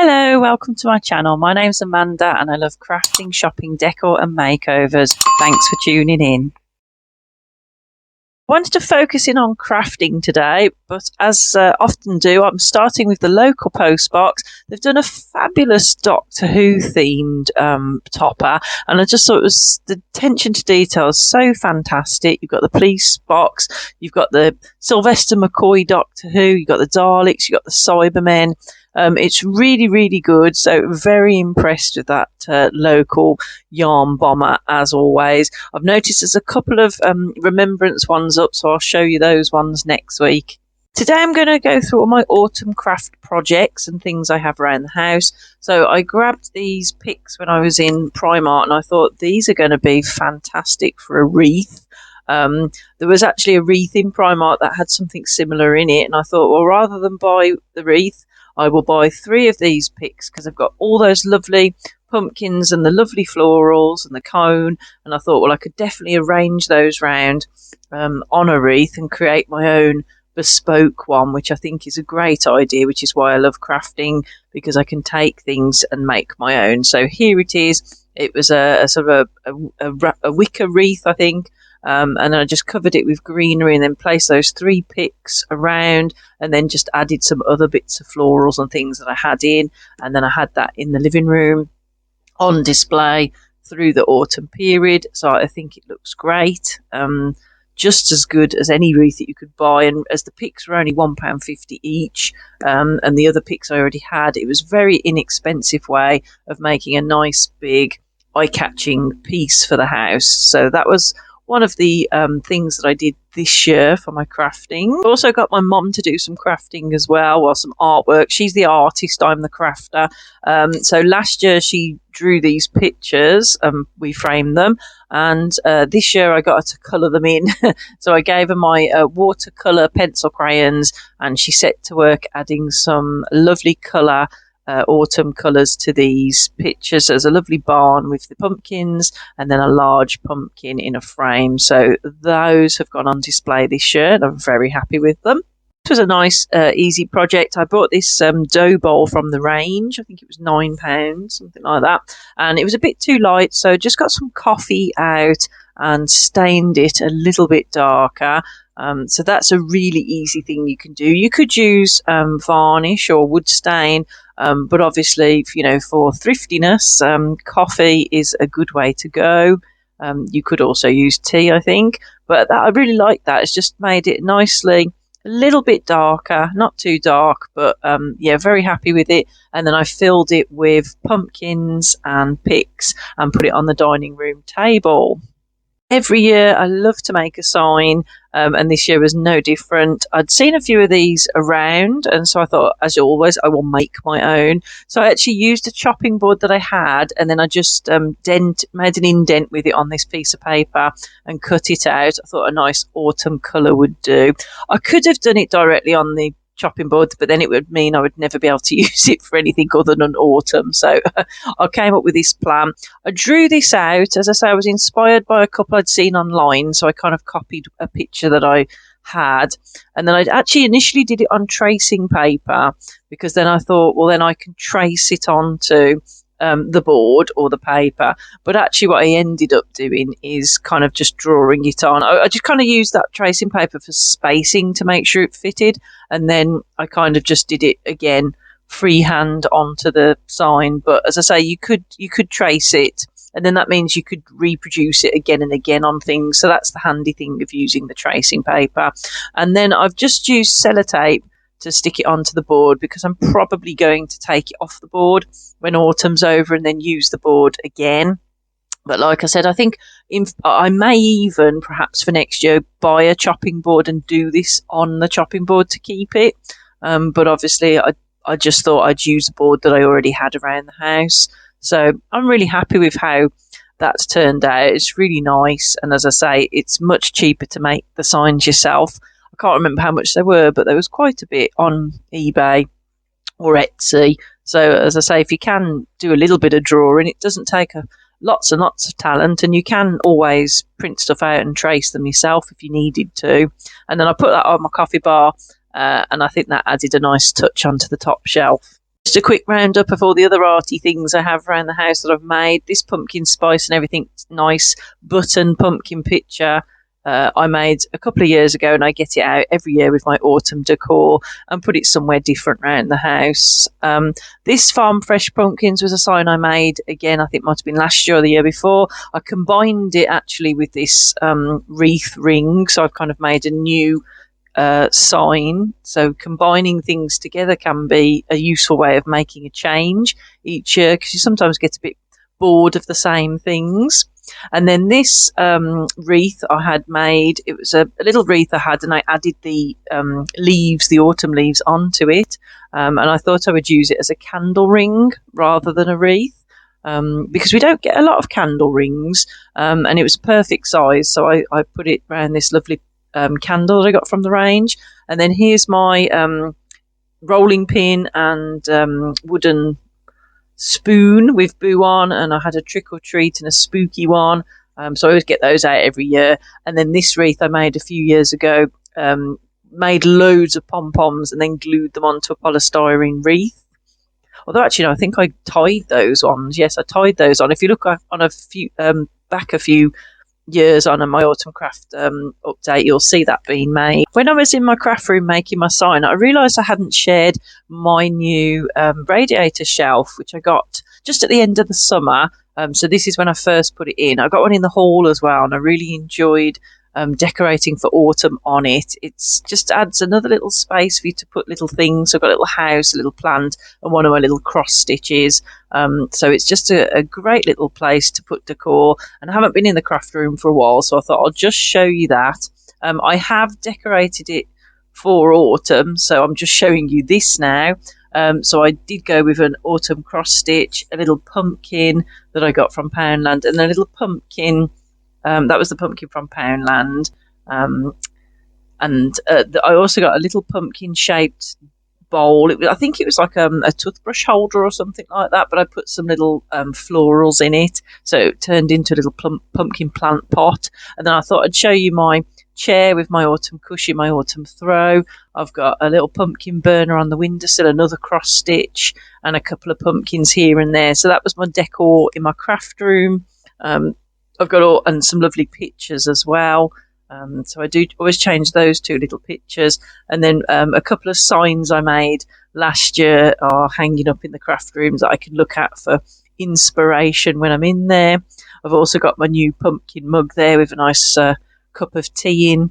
Hello, welcome to my channel. My name's Amanda and I love crafting, shopping, decor and makeovers. Thanks for tuning in. I wanted to focus in on crafting today, but as often do, I'm starting with the local postbox. They've done a fabulous Doctor Who themed topper, and I just thought the attention to detail is so fantastic. You've got the police box, you've got the Sylvester McCoy Doctor Who, you've got the Daleks, you've got the Cybermen. It's really, really good. So very impressed with that local yarn bomber, as always. I've noticed there's a couple of remembrance ones up, so I'll show you those ones next week. Today I'm going to go through all my autumn craft projects and things I have around the house. So I grabbed these picks when I was in Primark and I thought these are going to be fantastic for a wreath. There was actually a wreath in Primark that had something similar in it, and I thought, well, rather than buy the wreath, I will buy 3 of these picks because I've got all those lovely pumpkins and the lovely florals and the cone, and I thought, well, I could definitely arrange those round on a wreath and create my own bespoke one, which I think is a great idea, which is why I love crafting, because I can take things and make my own. So here it is. It was a sort of a wicker wreath, I think. And I just covered it with greenery and then placed those 3 picks around and then just added some other bits of florals and things that I had in. And then I had that in the living room on display through the autumn period. So I think it looks great. Just as good as any wreath that you could buy. And as the picks were only £1.50 each, and the other picks I already had, it was a very inexpensive way of making a nice big eye-catching piece for the house. So that was one of the things that I did this year for my crafting. I also got my mum to do some crafting as well, some artwork. She's the artist, I'm the crafter. So last year she drew these pictures, we framed them, and this year I got her to colour them in. So I gave her my watercolour pencil crayons, and she set to work adding some lovely colour autumn colours to these pictures. There's a lovely barn with the pumpkins and then a large pumpkin in a frame. So those have gone on display this year and I'm very happy with them. This was a nice easy project. I bought this dough bowl from the range. I think it was £9, something like that, and it was a bit too light, so just got some coffee out and stained it a little bit darker. So that's a really easy thing you can do. You could use varnish or wood stain, but obviously, for thriftiness, coffee is a good way to go. You could also use tea, I think, but I really like that. It's just made it nicely a little bit darker, not too dark, but very happy with it. And then I filled it with pumpkins and picks and put it on the dining room table. Every year I love to make a sign, and this year was no different. I'd seen a few of these around, and so I thought, as always, I will make my own. So I actually used a chopping board that I had, and then I just made an indent with it on this piece of paper and cut it out. I thought a nice autumn colour would do. I could have done it directly on the chopping board, but then it would mean I would never be able to use it for anything other than autumn. So I came up with this plan. I drew this out. As I say, I was inspired by a couple I'd seen online, so I kind of copied a picture that I had, and then I actually initially did it on tracing paper, because then I thought, well, then I can trace it onto the board or the paper. But actually what I ended up doing is kind of just drawing it on. I just kind of used that tracing paper for spacing to make sure it fitted, and then I kind of just did it again freehand onto the sign. But as I say, you could trace it, and then that means you could reproduce it again and again on things. So that's the handy thing of using the tracing paper. And then I've just used sellotape to stick it onto the board, because I'm probably going to take it off the board when autumn's over and then use the board again. But like I said, I think I may even, perhaps for next year, buy a chopping board and do this on the chopping board to keep it. But obviously I just thought I'd use a board that I already had around the house. So I'm really happy with how that's turned out. It's really nice, and as I say, it's much cheaper to make the signs yourself. I can't remember how much they were, but there was quite a bit on eBay or Etsy. So as I say, if you can do a little bit of drawing, it doesn't take lots and lots of talent, and you can always print stuff out and trace them yourself if you needed to. And then I put that on my coffee bar, and I think that added a nice touch onto the top shelf. Just a quick roundup of all the other arty things I have around the house that I've made. This pumpkin spice and everything nice button pumpkin picture I made a couple of years ago, and I get it out every year with my autumn decor and put it somewhere different around the house. This farm fresh pumpkins was a sign I made again, I think it might have been last year or the year before. I combined it actually with this wreath ring, so I've kind of made a new sign. So combining things together can be a useful way of making a change each year, because you sometimes get a bit bored of the same things. And then this wreath I had made, it was a little wreath I had, and I added the leaves, the autumn leaves, onto it, and I thought I would use it as a candle ring rather than a wreath, because we don't get a lot of candle rings, and it was perfect size, so I put it around this lovely candle that I got from the range. And then here's my rolling pin and wooden spoon with boo on, and I had a trick or treat and a spooky one, so I always get those out every year. And then this wreath I made a few years ago, made loads of pom-poms and then glued them onto a polystyrene wreath. Although actually no, I think I tied those on. Yes, I tied those on. If you look on a few back a few years on my autumn craft update, you'll see that being made. When I was in my craft room making my sign, I realised I hadn't shared my new radiator shelf, which I got just at the end of the summer. So this is when I first put it in. I got one in the hall as well, and I really enjoyed decorating for autumn on it. It's just adds another little space for you to put little things. So I've got a little house, a little plant, and one of my little cross stitches. So it's just a great little place to put decor. And I haven't been in the craft room for a while, so I thought I'll just show you that. I have decorated it for autumn, so I'm just showing you this now. So I did go with an autumn cross stitch, a little pumpkin that I got from Poundland, and a little pumpkin. That was the pumpkin from Poundland. I also got a little pumpkin-shaped bowl. I think it was like a toothbrush holder or something like that, but I put some little florals in it, so it turned into a little pumpkin plant pot. And then I thought I'd show you my chair with my autumn cushion, my autumn throw. I've got a little pumpkin burner on the windowsill, another cross stitch, and a couple of pumpkins here and there. So that was my decor in my craft room. I've got and some lovely pictures as well. So I do always change those two little pictures. And then a couple of signs I made last year are hanging up in the craft rooms that I can look at for inspiration when I'm in there. I've also got my new pumpkin mug there with a nice cup of tea in.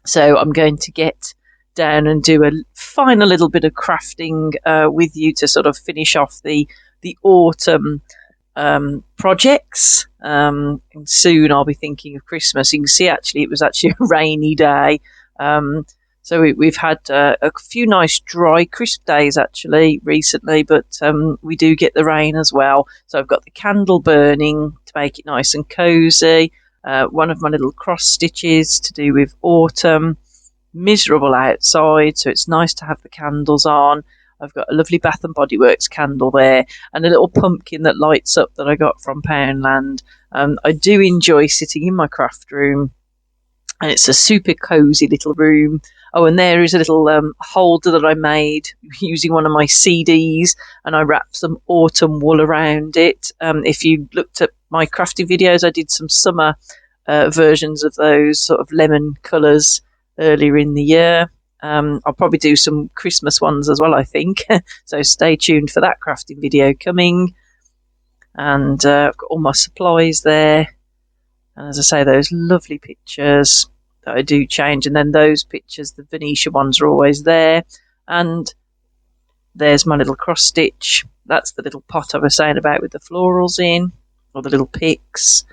So I'm going to get down and do a final little bit of crafting with you to sort of finish off the autumn projects, and soon I'll be thinking of Christmas. You can see actually it was actually a rainy day, so we've had a few nice dry crisp days actually recently, but we do get the rain as well. So I've got the candle burning to make it nice and cozy, one of my little cross stitches to do with autumn. Miserable outside, so it's nice to have the candles on. I've got a lovely Bath and Body Works candle there, and a little pumpkin that lights up that I got from Poundland. I do enjoy sitting in my craft room, and it's a super cosy little room. Oh, and there is a little holder that I made using one of my CDs, and I wrapped some autumn wool around it. If you looked at my crafting videos, I did some summer versions of those sort of lemon colours earlier in the year. I'll probably do some Christmas ones as well, I think. So stay tuned for that crafting video coming. And I've got all my supplies there. And as I say, those lovely pictures that I do change. And then those pictures, the Venetia ones, are always there. And there's my little cross stitch. That's the little pot I was saying about with the florals in, or the little picks.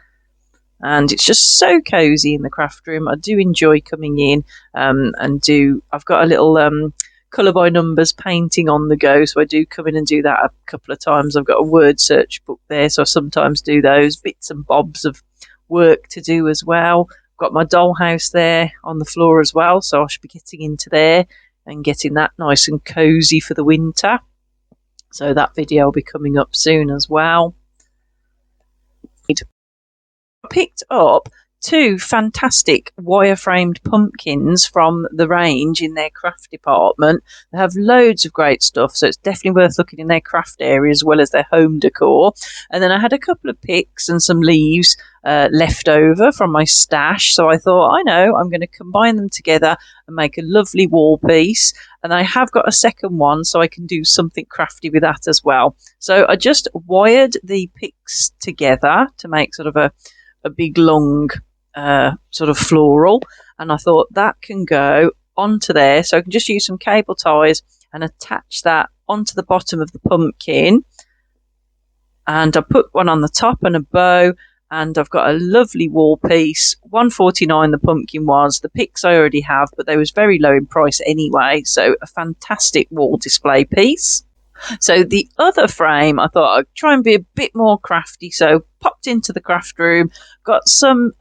And it's just so cosy in the craft room. I do enjoy coming in I've got a little colour by numbers painting on the go, so I do come in and do that a couple of times. I've got a word search book there, so I sometimes do those bits and bobs of work to do as well. I've got my dollhouse there on the floor as well, so I should be getting into there and getting that nice and cosy for the winter. So that video will be coming up soon as well. Picked up two fantastic wire-framed pumpkins from the range in their craft department. They have loads of great stuff, so it's definitely worth looking in their craft area as well as their home decor. And then I had a couple of picks and some leaves left over from my stash, so I thought, I know, I'm going to combine them together and make a lovely wall piece. And I have got a second one, so I can do something crafty with that as well. So I just wired the picks together to make sort of a big long sort of floral, and I thought that can go onto there, so I can just use some cable ties and attach that onto the bottom of the pumpkin. And I put one on the top and a bow, and I've got a lovely wall piece. $1.49 the pumpkin was. The picks I already have, but they was very low in price anyway, so a fantastic wall display piece. So the other frame, I thought I'd try and be a bit more crafty, so popped into the craft room, got some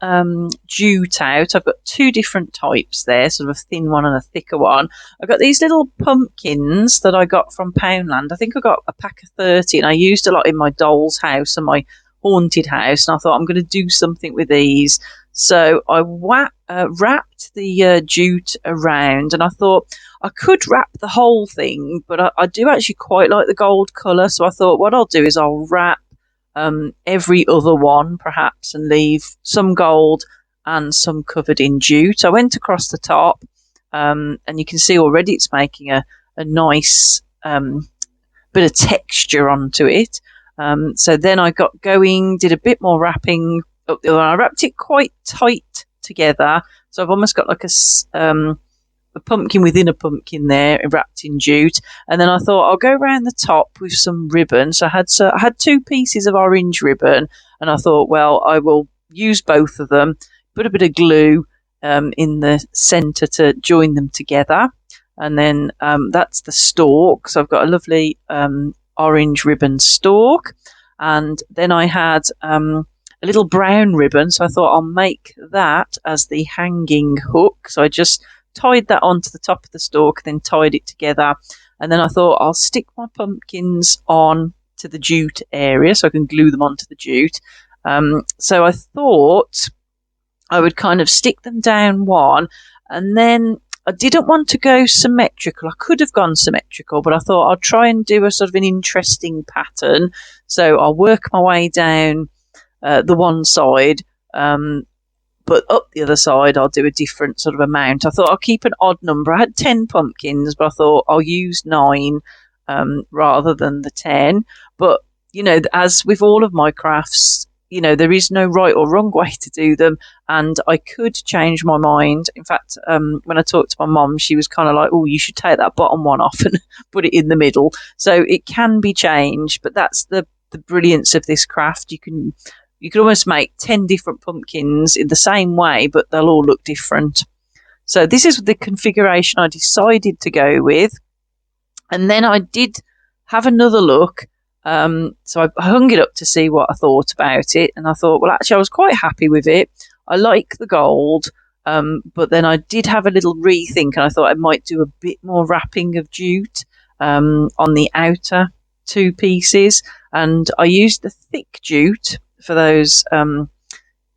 jute out. I've got two different types there, sort of a thin one and a thicker one. I've got these little pumpkins that I got from Poundland. I think I got a pack of 30, and I used a lot in my doll's house and my haunted house, and I thought I'm going to do something with these. So I wrapped the jute around, and I thought I could wrap the whole thing, but I do actually quite like the gold colour, so I thought what I'll do is I'll wrap every other one perhaps and leave some gold and some covered in jute. I went across the top, and you can see already it's making a nice bit of texture onto it. So then I got going, did a bit more wrapping up the other one. I wrapped it quite tight together, so I've almost got like a pumpkin within a pumpkin there, wrapped in jute. And then I thought I'll go around the top with some ribbon. So I had two pieces of orange ribbon, and I thought, well, I will use both of them, put a bit of glue in the centre to join them together. And then that's the stalk. So I've got a lovely orange ribbon stalk. And then I had a little brown ribbon, so I thought I'll make that as the hanging hook. So I just tied that onto the top of the stalk, then tied it together. And then I thought I'll stick my pumpkins on to the jute area so I can glue them onto the jute. So I thought I would kind of stick them down one, and then I didn't want to go symmetrical. I could have gone symmetrical, but I thought I'll try and do a sort of an interesting pattern. So I'll work my way down the one side, but up the other side I'll do a different sort of amount. I thought I'll keep an odd number. I had 10 pumpkins, but I thought I'll use 9 rather than the 10. But, you know, as with all of my crafts, you know, there is no right or wrong way to do them, and I could change my mind. In fact, when I talked to my mum, she was kind of like, oh, you should take that bottom one off and put it in the middle. So it can be changed, but that's the brilliance of this craft. You can almost make 10 different pumpkins in the same way, but they'll all look different. So this is the configuration I decided to go with. And then I did have another look. So I hung it up to see what I thought about it. And I thought, well, actually, I was quite happy with it. I like the gold. But then I did have a little rethink, and I thought I might do a bit more wrapping of jute on the outer two pieces. And I used the thick jute for those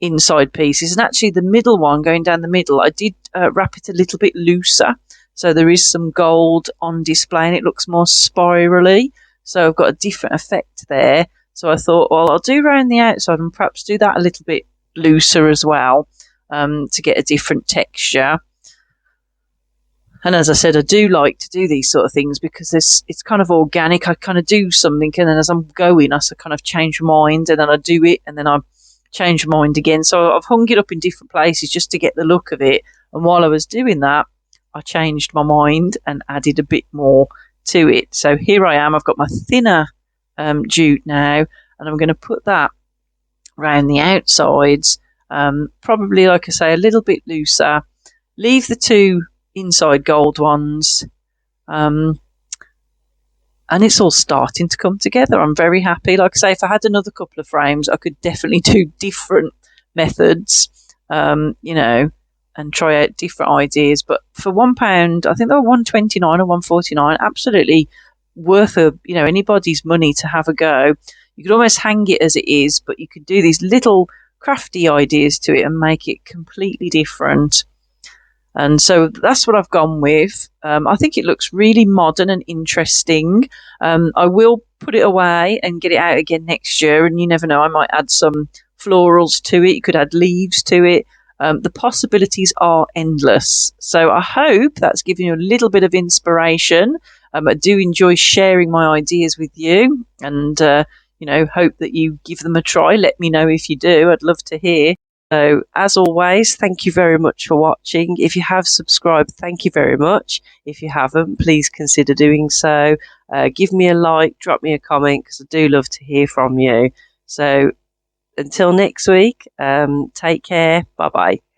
inside pieces, and actually the middle one going down the middle, I did wrap it a little bit looser, so there is some gold on display and it looks more spirally, so I've got a different effect there. So I thought, well, I'll do around the outside and perhaps do that a little bit looser as well, to get a different texture. And as I said, I do like to do these sort of things because it's kind of organic. I kind of do something, and then as I'm going, I kind of change my mind, and then I do it, and then I change my mind again. So I've hung it up in different places just to get the look of it. And while I was doing that, I changed my mind and added a bit more to it. So here I am. I've got my thinner jute now, and I'm going to put that around the outsides. Probably, like I say, a little bit looser. Leave the two inside gold ones, and it's all starting to come together. I'm very happy. Like I say, if I had another couple of frames, I could definitely do different methods, you know, and try out different ideas. But for £1, I think they were $1.29 or $1.49, absolutely worth anybody's money to have a go. You could almost hang it as it is, but you could do these little crafty ideas to it and make it completely different. And so that's what I've gone with. I think it looks really modern and interesting. I will put it away and get it out again next year. And you never know, I might add some florals to it. You could add leaves to it. The possibilities are endless. So I hope that's given you a little bit of inspiration. I do enjoy sharing my ideas with you, and hope that you give them a try. Let me know if you do. I'd love to hear. So, as always, thank you very much for watching. If you have subscribed, thank you very much. If you haven't, please consider doing so. Give me a like, drop me a comment, because I do love to hear from you. So, until next week, take care. Bye-bye.